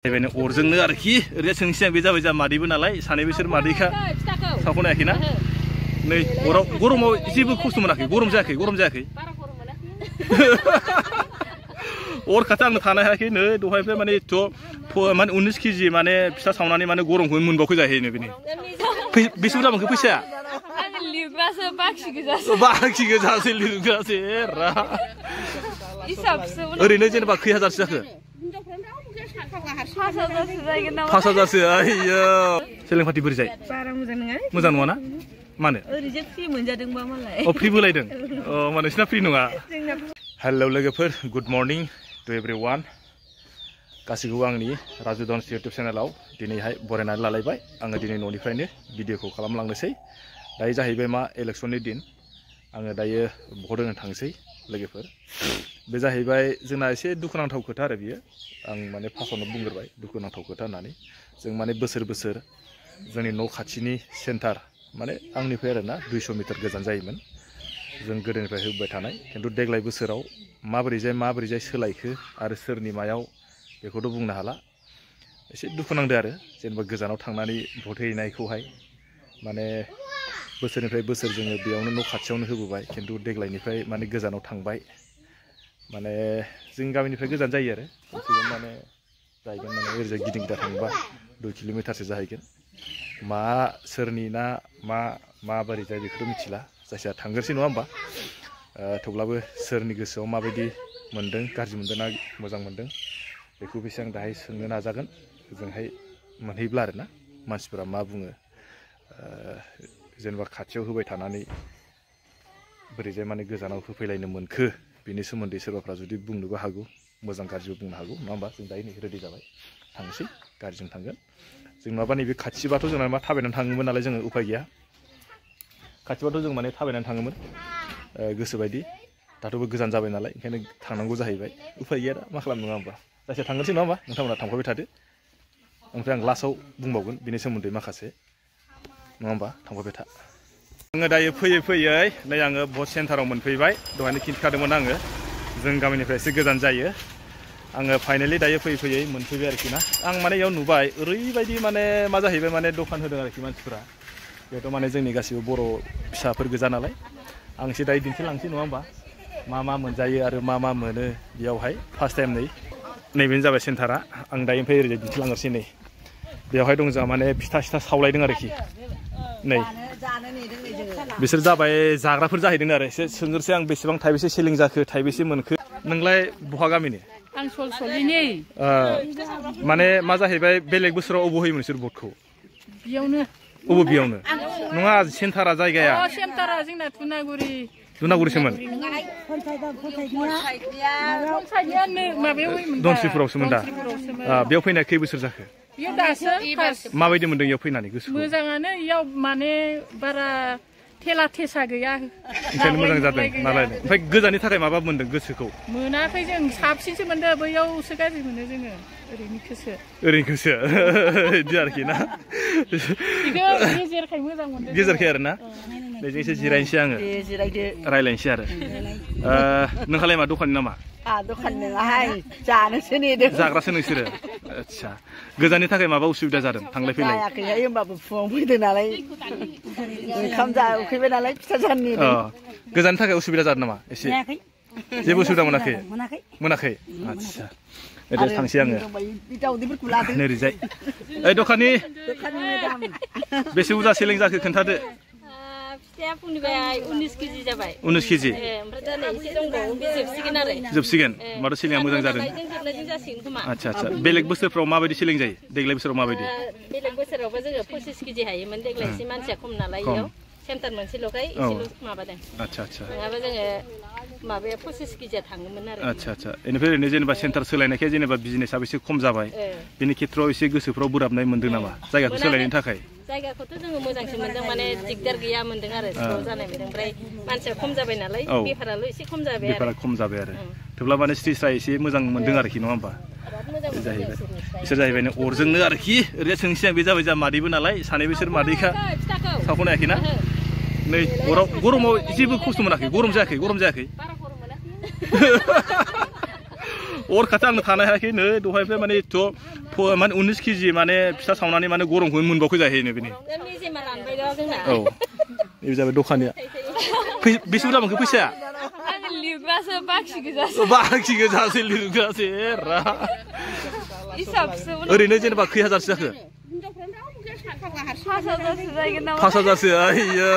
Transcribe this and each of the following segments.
बेनो अरजोंनो आरोखि ओरै सोंसिया बे जाबाय जा मादैबो नालाय सानै बिसोर मादैखा सावखौ नायाखै ना नै गरमाव जेबो खस्थ' मोनाखै गरम जायाखै अर खाथा आंनो थानो हायाखै नै दहायनिफ्राय माने माने 19 केजि माने फिथा सावनानै माने गरमखौ मोनबावखै जाहैनो बेनि बेसेबां जाबांखो फैसाया लिरग्रासो बाखि गोजासो लिरग्रासो रा ओरैनो जेनेबा खै हाजारसो जाखो 5,000सो आइयो सोलोंफाथि बोरै जायो बारा मोजां नङा मोजां नङा ना मानो ओरैजे फ्रि मोनजादोंबा मालाय फ्रि बोलायदों माने नोंसिना फ्रि नङा हेलौ लोगोफोर गुड मर्निं टु एभ्रिवान गासिखौबो आंनि राजु डन्स इउटुब चेनेलाव दिनैहाय बरायनानै लालायबाय आङो दिनै न'निफ्रायनो भिडिअखौ खालामलांनोसै दायो जाहैबाय मा इलेक्सननि दिन आङो दायो भट होनो थांसै लोगोफोर बे जाहैबाय जोंना एसे दुखुनांथाव खोथा आरो बियो आं माने फार्स्टआवनो बुंग्रोबाय दुखुनांथाव खोथा होननानै जों माने बोसोर बोसोर जोंनि न' खाथिनि सेन्टार माने आंनिफ्राय आरोना 200 मिटार गोजान जायोमोन जों गोदोनिफ्राय होबाय थानाय खिन्थु देग्लाय बोसोराव माबोरैजाय सोलायखो आरो सोरनि मायाव बेखौथ' बुंनो हाला एसे दुखु नांदो आरो जेनेबा गोजानाव थांनानै भट हैनायखौहाय माने बोसोरनिफ्राय बोसोर जोङो बेयावनो न' खाथियावनो होबोबाय खिन्थु देग्लायनिफ्राय माने गोजानाव थांबाय माने जोंनि गामिनिफ्राय गोजान जायो आरो खमसेखम माने जाहैगोन माने ओरैजाय गिदिंदा थांबा 2 किल'मिटारसो जाहैगोन मा सोरनि ना माबोरै जायो बेखौथ' मिथिला जायखिया थांग्रोसै नङा होमबा थेवब्लाबो सोरनि गोसोआव माबायदि मोन्दों गाज्रि मोन्दों ना मोजां मोन्दों बेखौ बेसे आं दाहाय सोंनो नाजागोन जोंहाय मोनहैब्ला आरोना मानसिफोरा मा बुङो जेनेबा खाथियाव होबाय थानानै बोरैजाय माने गोजानाव होफैलायनो मोनखो बेनि सोमोन्दै सोरबाफ्रा जुदि बुंनोबो हागौ मोजां गाज्रिबो बुंनो हागौ नङा होमबा जों दायो नै रेडि जाबाय थांसै गारिजों थांगोन जों माबा नैबे खाथिबाथ' जोंना मा थाबायनानै थाङोमोन नालाय जोङो उफाय गैया खाथिबाथ' जों माने थाबायनानै थाङोमोन गोसोबायदि दाथ' गोजान जाबाय नालाय ओंखायनो थांनांगौ जाहैबाय उफाय गैया दा मा खालामनो नङा होमबा जायखिया थांनोसै नङा होमबा नोंथांमोना थांफाबाय थादो ओमफ्राय आं लास्टआव बुंबावगोन बेनि सोमोन्दै माखासे नङा होमबा थांफाबाय था आङो दायो फैयै नै आङो भट सेन्टाराव मोनफैबाय दहायनो खिन्थादोंमोन आङो जों गामिनिफ्राय एसे गोजान जायो आङो फाइनालि दायो फैयै मोनफैबाय आरोखि ना आं माने इयाव नुबाय ओरैबायदि माने मा जाहैबाय माने दखान होदों आरोखि मानसिफोरा बेथ' माने जोंनि गासिबो बर' फिसाफोर गोजा नालाय आं एसे दायो दिन्थिलांसै नङा होमबा मा मोनजायो आरो मा मोनो बेयावहाय फार्स्ट टाइम नैबेनो जाबाय सेन्टारा आं दायो ओमफ्राय ओरैजाय दिन्थिलांनोसै नै बेवहाय दं जोंहा माने फिथा सावलायदों आरोखि नै बिसोर जाबाय जाग्राफोर जाहैदों आरो एसे सोंग्रोसै आं बेसेबां थाइबेसे सेलिं जाखो थाइबेसे मोनखो नोंलाय बहा गामिनि आं सलसलिनि माने मा जाहैबाय बेलेग बोसोराव अबाव होयोमोन नोंसोर भटखौ बेयावनो बेयावनो नङा सेन्टारा जायगाया सेन्टारा जोंना दुनागुरिसोमोन दनसिफुरावसोमोन दा बेयाव फैनाय खै बोसोर जाखो माबायदि मोनदों इयाव फैनानै गोसोखौ मोजाङानो इयाव माने बारा थेला थेसा गैया ओंखायनो मोजां जादों नालाय ओमफ्राय गोजाननि थाखाय माबा मोनदों गोसोखौ मोनाखै जों साबसिनसो मोनदों बैयावसो गाज्रि मोनो जोङो ओरैनोखोसो बिदि आरोखि ना गेजेरखाय मोजां मोनदों गेजेरखाय आरो ना बेजों एसे जिरायनोसै आङो रायलायनोसै आरो नोंहालाय मा दखाननि नामा दखान नङाहाय जानोसो नेदों जाग्रासो नोंसोरो आदसा गोजाननि थाखाय माबा उसुबिदा जादों थांलाय फैलाय जायाखैहाय होमबाबो फुङाव फैदों नालाय ओंखाम उखैबाय नालाय फिथा जानो नेदों गोजाननि थाखाय उसुबिदा जादों नामा एसे जेबो उसुबिदा मोनाखै आदसा ओरै थांसै आङो नोरैजाय ओइ दखाननि बेसे बुरजा सेलिं जाखो खोन्थादो फिथाया फुंनिफ्राय 19 केजि जाबाय 19 केजि ओमफ्राय दा नै एसे दंबावो बे जोबसिगोन होमबाथ' सेलिंआ मोजां जादों आदसा बेलेग बोसोरफ्राव माबायदि सेलिं जायो देग्लाय बोसोराव माबायदि बेलेग बोसोरावबो जोङो 25 केजि हायोमोन देग्लाय एसे मानसिया खम नालाय इयाव सेन्टार मोनसेल'खाय एसेल' माबादों आदसा नङाबा जोङो माबाया 25 केजिया थाङोमोन आरो आदसा बेनिफ्राय ओरैनो जेनेबा सेन्टार सोलायनायखाय जेनेबा बिजनेसआबो एसे खम जाबाय बेनि खेत्रआव एसे गोसोफ्राव बोराबनाय मोनदों नामा जायगाखौ सोलायनायनि थाखाय जायगाखौथ' जोङो मोजांसो मोनदों माने दिगदार गैया मोनदों आरो स्ल' जानाय मोनदों ओमफ्राय मानसिया खम जाबाय नालाय बेफाराल' एसे खम जाबाय आरो थेवब्ला माने स्टेजआ एसे मोजां मोनदों आरोखि नङा होमबा जाहैबाय बिसोर जाहैबाय अरजोंनो आरोखि ओरै सोंसिया बे जाबाय जा मादैबो नालाय सानै बिसोर मादैखा सावखौ नायाखै ना नै गरमाव जेबो खस्थ' मोनाखै गरम जायाखै अर खाथि आंनो थानो हायाखै नै दहायनिफ्राय माने माने 19 केजि माने फिथा सावनानै माने गरमखौनो मोनबावखै जाहैनो बेनि औ बे जाबाय दखानिया बेसे बुरजा मोनखो फैसाया लिरग्रासो बाखि गोजासो लिरग्रासो रा ओरैनो जेनेबा खै हाजारसो जाखो 5,000सो आइयो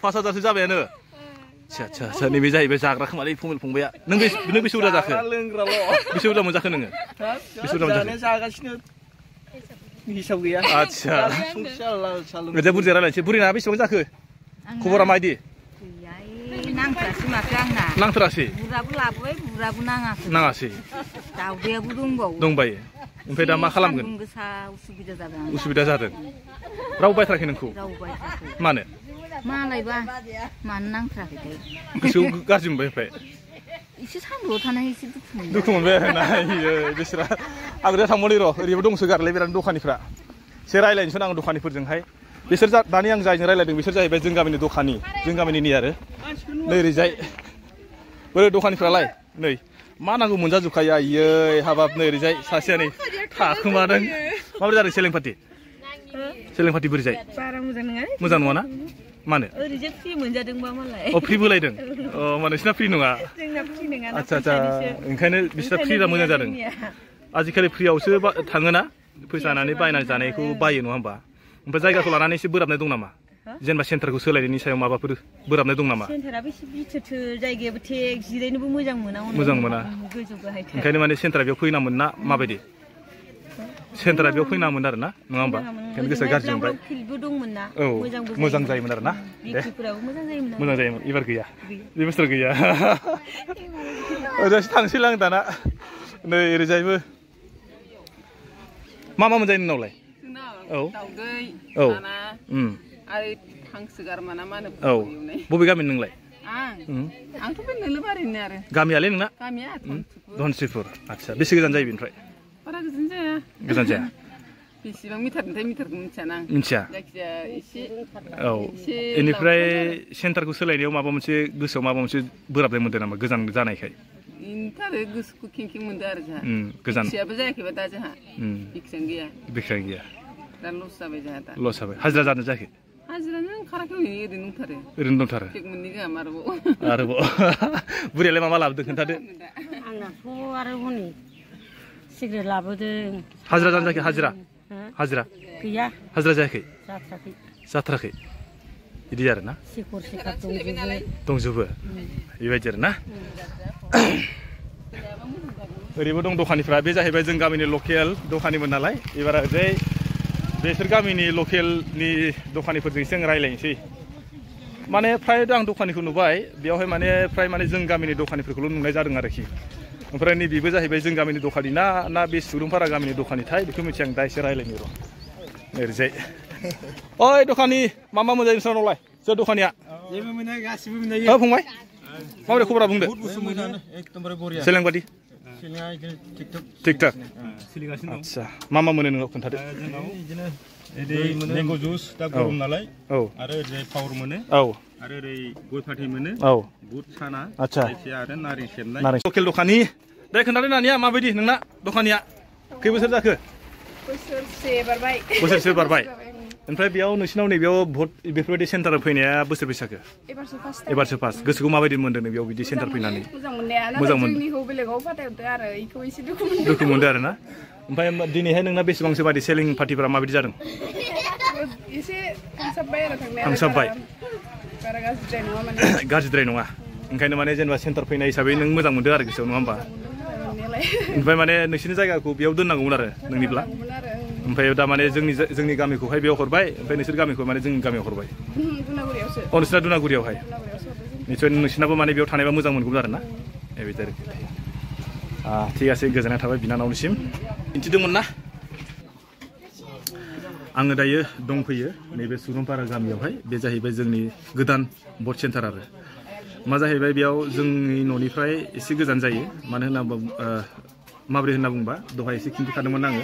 5,000सो जाबायानो आच्छा नैबे जाहैबाय जाग्रा खोमालै फंबाया नों बेसे बुरजा जाखो बेसे बुरजा मोनजाखो नोङो बेसे बुरजा मोनजाखो हिसाब गैया आच्छा ओरैजा बुरजा रायलायनोसै बुरैना बेसेबां जाखो खबरा माबायदि नांथारासै माथो आंना नांथारासै बुरजाबो लाबोबाय बुरजाबो नाङासै दाउदैयाबो दंबायो ओमफ्राय दा मा खालामगोन उसुबिदा जादों रावबो बायथाराखै नोंखौ मानो मालायबा मानो नांथाराखै गोसोआव गाज्रि मोनबाय ओमफ्राय एसे सान्दुआव थानाय एसे दुखु मोनबाय आरोना बिसोरा आं दा थांबावलै र' ओरैबो दंसो गारलाय बिराद दखानिफ्रा एसे रायलायनोसै आं दखानिफोरजोंहाय बिसोर दानि आं जायजों रायलायदों बिसोर जाहैबाय जों गामिनि दखानि जों गामिनि आरो नै ओरैजाय बोरै दखानिफ्रालाय नै मा नांगौ मोनजाजोबखायो आयै हाबाब नै ओरैजाय सासेया नै थाखोमादों माबोरै जादों सेलें पार्टि बोरै जाय बारा मोजां नङा ना मानो ओरैजाय फ्रि मोनजादोंबा मालाय अ फ्रि बोलायदों अ माने नोंसिना फ्रि नङा जोंना फ्रि नङा आच्छा ओंखायनो बिसिना फ्रिया मोजां जादों आजिखालि फ्रियावसो थाङोना फैसा होनानै बायनानै जानायखौ बायो नङा होमबा ओमफ्राय जायगाखौ लानानै एसे बोराबनाय दं नामा जेनेबा सेन्टारखौ सोलायनायनि सायाव माबाफोर बोराबनाय दं नामा सेन्टाराबो एसे बिथोर जायगायाबो थेक जिरायनोबो मोजां मोना गोजौ गाहाय ओंखायनो माने सेन्टारा बेयाव फैनामोन ना माबायदि सेन्टारा बेयाव फैनामोन आरो ना नङा होमबा ओंखायनो गोसोआ गाज्रि मोनबाय औ मोजां जायोमोन आरो ना मोजां जायोमोन एबार गैया बे बोसोर गैया ओरैजायसो थांसैलां दाना नै ओरैजायबो मा मोनजायो नोंनावलाय औ औ आरो हांसो गारमा ना मा होनो औ बबे गामि नोंलाय आंथ' बे नोलोबारिनि आरो गामियालाय नोंना गामिया धनस्रिपुर आच्छा बेसे गोजान जायो बेनिफ्राय बारा गोजान जाया बेसेबां मिटारनिफ्राय मिटारखौ मिथियाना आं मिथिया जायखिजाया एसे औ बेनिफ्राय सेन्टारखौ सोलायनायाव माबा मोनसे गोसोआव माबा मोनसे बोराबनाय मोनदों नामा गोजान जानायखाय आरो गोसोखौ खेंखें मोनदों आरो जोंहा गोजान फिसायाबो जायाखैबा दा जोंहा बिक्सायानो गैया दा लस जाबाय जोंहा दा लस जाबाय हाजिरा जानो जायाखै हाजिरानो ओंखाराखै ओरैनो दंथारो टेक मोननै गाहाम आरोबाव बुरियालाय मा लाबोदों खोन्थादो आंनाथ' आरो हनै सिगारेट लाबोदों हाजिरा जानो जायाखै हाजिरा गैया हाजिरा जायाखै जाथाराखै बिदि आरो ना सिखर दंजोबो बेबायदि आरो ना ओरैबो दं दखानिफ्रा बे जाहैबाय जों गामिनि लकेल दखानिमोन नालाय एबार ओरैजाय बेसोर गामिनि लकेलनि दखानिफोरजों एसे रायलायनोसै माने फ्राय आं दखानिखौ नुबाय बेयावहाय माने फ्राय माने जों गामिनि दखानिफोरखौल' नुनाय जादों आरोखि ओमफ्राय नैबेबो जाहैबाय जों गामिनि दखानि ना बे सुरुंपारा गामिनि दखानिथाय बेखौ मिथिया आं दा एसे रायलायनो र' ओरैजाय ओइ दखानि मा मोनजायो नोंस्रानावलाय सोर दखानिया जेबो मोनो गासिबो मोनजायो औ फंबाय माबोरै खबरा बुंदो एकदमबारे बरिया सेलें बादि टिकटक सोलिगासिनो दं आच्छा मा मोनो नोंनाव खोन्थादो जोंनाव बिदिनो मैंग' जुस दा गरम नालाय औ आरो ओरै पावर मोनो औ आरो ओरै गय फाथै मोनो औ बुट साना आच्छा आरो नारें सेबनाय लकेल दखानि दे खोन्थादो नानिया माबायदि नोंना दखानिया खै बोसोर जाखो बोसोरसे बारबाय ओमफ्राय बेयाव नोंसिनाव नैबेयाव भट बेफोरबायदि सेन्टाराव फैनाया बोसोर बैसागो एबारसो फार्स्ट गोसोखौ माबायदि मोनदों बेयाव बिदि सेन्टार फैनानै मोजां मोनदों बेलेगाव फाथायहरदो आरो इखौ एसे दुखु मोनदों आरो ना ओमफ्राय दिनैहाय नोंना बेसेबांसो बादि सेलिं पार्टिफोरा माबायदि जादों एसे थांसाबबाय आरो थांनाया थांसाबबाय बारा गाज्रिद्राय नङा माने गाज्रिद्राय नङा ओंखायनो माने जेनेबा सेन्टार फैनाय हिसाबै नों मोजां मोनदों आरो गोसोआव नङा होमबा ओमफ्राय माने नोंसिनि जायगाखौ बेयाव दोननांगौमोन आरो नोंनिब्ला ओमफ्राय दा माने जोंनि गामिखौहाय बेयाव हरबाय ओमफ्राय नोंसोर गामिखौ माने जोंनि गामियाव हरबाय अ नोंसिना दुनागुरियावहाय निसय नोंसिनाबो माने बेयाव थानायबा मोजां मोनगौमोन आरो ना बेबायदि आरोखि ठीक আছে गोजोननाय थाबाय बिनानावनिसिम दिन्थिदोंमोन ना आङो दायो दंफैयो नैबे सुरुंपारा गामियावहाय बे जाहैबाय जोंनि गोदान भट सेन्टार आरो मा जाहैबाय बेयाव जोंनि न'निफ्राय एसे गोजान जायो मानो होनना माबोरै होनना बुंबा दहाय एसे खिन्थाखादोंमोन आङो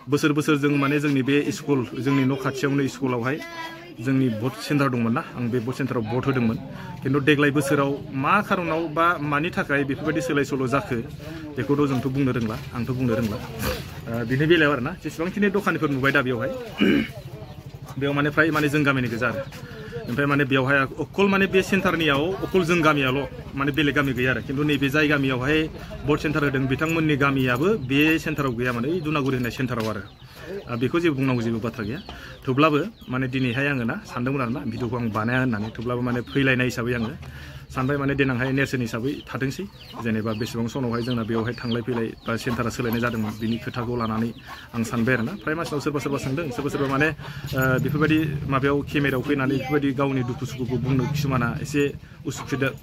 बोसोर जों माने जोंनि बे स्कुल जोंनि न' खाथियावनो स्कुलावहाय जोंनि भट सेन्टार दंमोन ना आं बे भट सेन्टाराव भट होदोंमोन खिन्थु देग्लाय बोसोराव मा खारनाव बा मानि थाखाय बेफोरबायदि सोलाय सोल' जाखो बेखौथ' जोंथ' बुंनो रोंला आंथ' बुंनो रोंला बिनि बेलायाव आरोना जेसेबांखिनि दखानिफोर नुबाय दा बेयावहाय बेयाव माने फ्राय माने जों गामिनि गोजा आरो ओमफ्राय माने बेयावहाय अकल माने बे सेन्टारनियाव अकल जों गामियाल' माने बेलेग गामि गैया आरो खिन्थु नैबे जाय गामियावहाय भट सेन्टार होदों बिथांमोननि गामियाबो बे सेन्टाराव गैया माने दुनागुरि होननाय सेन्टाराव आरो बेखौ जेबो बुंनांगौ जेबो बाथ्रा गैया थेवब्लाबो माने दिनैहाय आङो ना सानदोंमोन आरोना भिडिअखौ आं बानाया होननानै थेवब्लाबो माने फैलायनाय हिसाबै आङो सानबाय माने देनांहाय नेरसोन हिसाबै थाथोंसै जेनेबा बेसेबां समावहाय जोंना बेवहाय थांलाय फैलाय बा सेन्टारा सोलायनाय जादोंमोन बिनि खोथाखौ लानानै आं सानबाय आरोना फ्राय मानसिनाव सोरबा सोरबा सोंदों सोरबा माने बेफोरबायदि माबायाव केमेरायाव फैनानै बेफोरबायदि गावनि दुखु सुखुखौ बुंनो किसुमाना एसे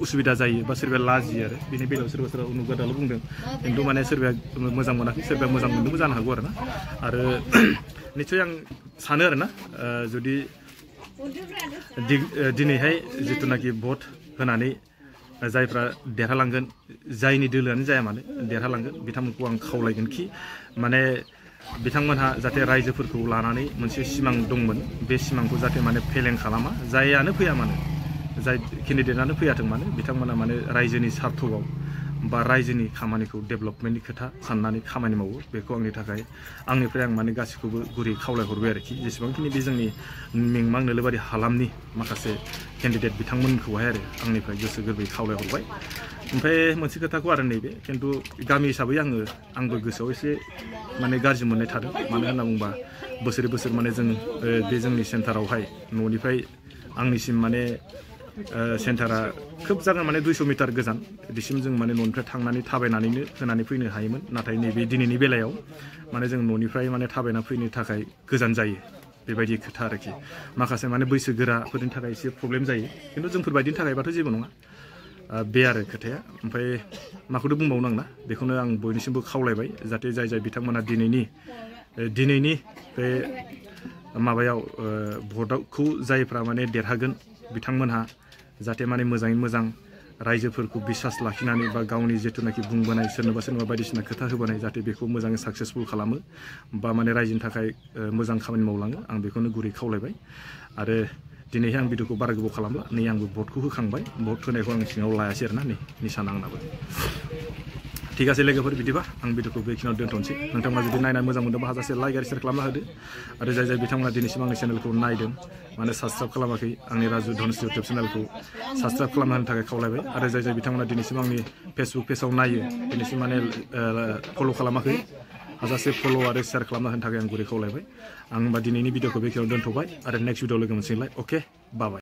उसुबिदा जायो बा सोरबाया लाजियो आरो बिनि बेलायाव सोरबा उनुगदाल' बुंदों खिन्थु माने सोरबाया मोजां मोनाखै सोरबाया मोजां मोनदोंबो जानो हागौ आरोना आरो निस्सय आं सानो आरोना जुदि दिनैहाय जिथुनाखि भट होनानै जायफ्रा देरहालांगोन जायनि दोलोआनो जाया मानो देरहालांगोन बिथांमोनखौ आं खावलायगोन कि माने बिथांमोनहा जाहाथे रायजोफोरखौ लानानै मोनसे सिमां दंमोन बे सिमांखौ जाहाथे माने फेलें खालामा जायानो फैया मानो जाय केन्डिडेटआनो फैयाथों मानो बिथांमोना माने रायजोनि सार्थआव बा रायजोनि खामानिखौ डेभेलपमेन्टनि खोथा साननानै खामानि मावो बेखौ आंनि थाखाय आंनिफ्राय आं माने गासैखौबो गुरै खावलायहरबाय आरोखि जेसेबांखिनि बे जोंनि मिंमां नोलोबारि हालामनि माखासे केन्डिडेट बिथांमोनखौहाय आरो आंनिफ्राय गोसो गोरबोयै खावलायहरबाय ओमफ्राय मोनसे खोथाखौ आरो नैबे खिन्थु गामि हिसाबै आंबो गोसोआव एसे माने गाज्रि मोननाय थादों मानो होनना बुंबा बोसोर माने जों बे जोंनि सेन्टारावहाय न'निफ्राय आंनिसिम माने सेन्टारा खोब जागोन माने 200 मिटार गोजान बिसिम जों माने न'निफ्राय थांनानै थाबायनानैनो होनानै फैनो हायोमोन नाथाय नैबे दिनैनि बेलायाव माने जों न'निफ्राय माने थाबायना फैनो थाखाय गोजान जायो बेबायदि खोथा आरोखि माखासे माने बैसोगोराफोरनि थाखाय एसे प्रब्लेम जायो खिन्थु जोंफोर बायदिनि थाखायबाथ' जेबो नङा बे आरो खोथाया ओमफ्राय माखौथ' बुंबावनो आंना बेखौनो आं बयनिसिमबो खावलायबाय जाहाथे जाय बिथांमोना दिनैनि बे माबायाव भटखौ जायफ्रा माने देरहागोन बिथांमोनहा जाहाथे माने मोजाङै मोजां रायजोफोरखौ बिसास लाखिनानै बा गावनि जिथुनाखि बुंबोनाय सोरनोबा बायदिसिना खोथा होबोनाय जाहाथे बेखौ मोजाङै साक्सेसफुल खालामो बा माने रायजोनि थाखाय मोजां खामानि मावलाङो आं बेखौनो गुरै खावलायबाय आरो दिनैहाय आं भिडिअखौ बारा गोबाव खालामला नै आंबो भटखौ होखांबाय भट होनायखौ आं सिङाव लायासै आरोना नै निसाना आंनाबो ঠিক আছে लोगोफोर बिदिबा आं भिडिअखौ बेखिनियाव दोनथ'नोसै नोंथांमोना जुदि नायनानै मोजां मोनदोंबा हाजासे लाइक आरो शेयार खालामना होदो आरो जाय बिथांमोना दिनैसिम आंनि चेनेलखौ नायदों माने साबस्क्राइब खालामाखै आंनि राजु धनस्रि इउटुब चेनेलखौ साबस्क्राइब खालामना होनो थाखाय खावलायबाय आरो जाय बिथांमोना दिनैसिम आंनि फेसबुक पेजाव नायो दिनैसिम माने फल' खालामाखै हाजासे फल' आरो शेयार खालामना होनो थाखाय आं गुरै खावलायबाय आं होमबा दिनैनि भिडिअखौ बेखिनियाव दोनथ'बाय आरो नेक्स्ट भिडिअ लोगो मोनसिगोनलाय अके बाय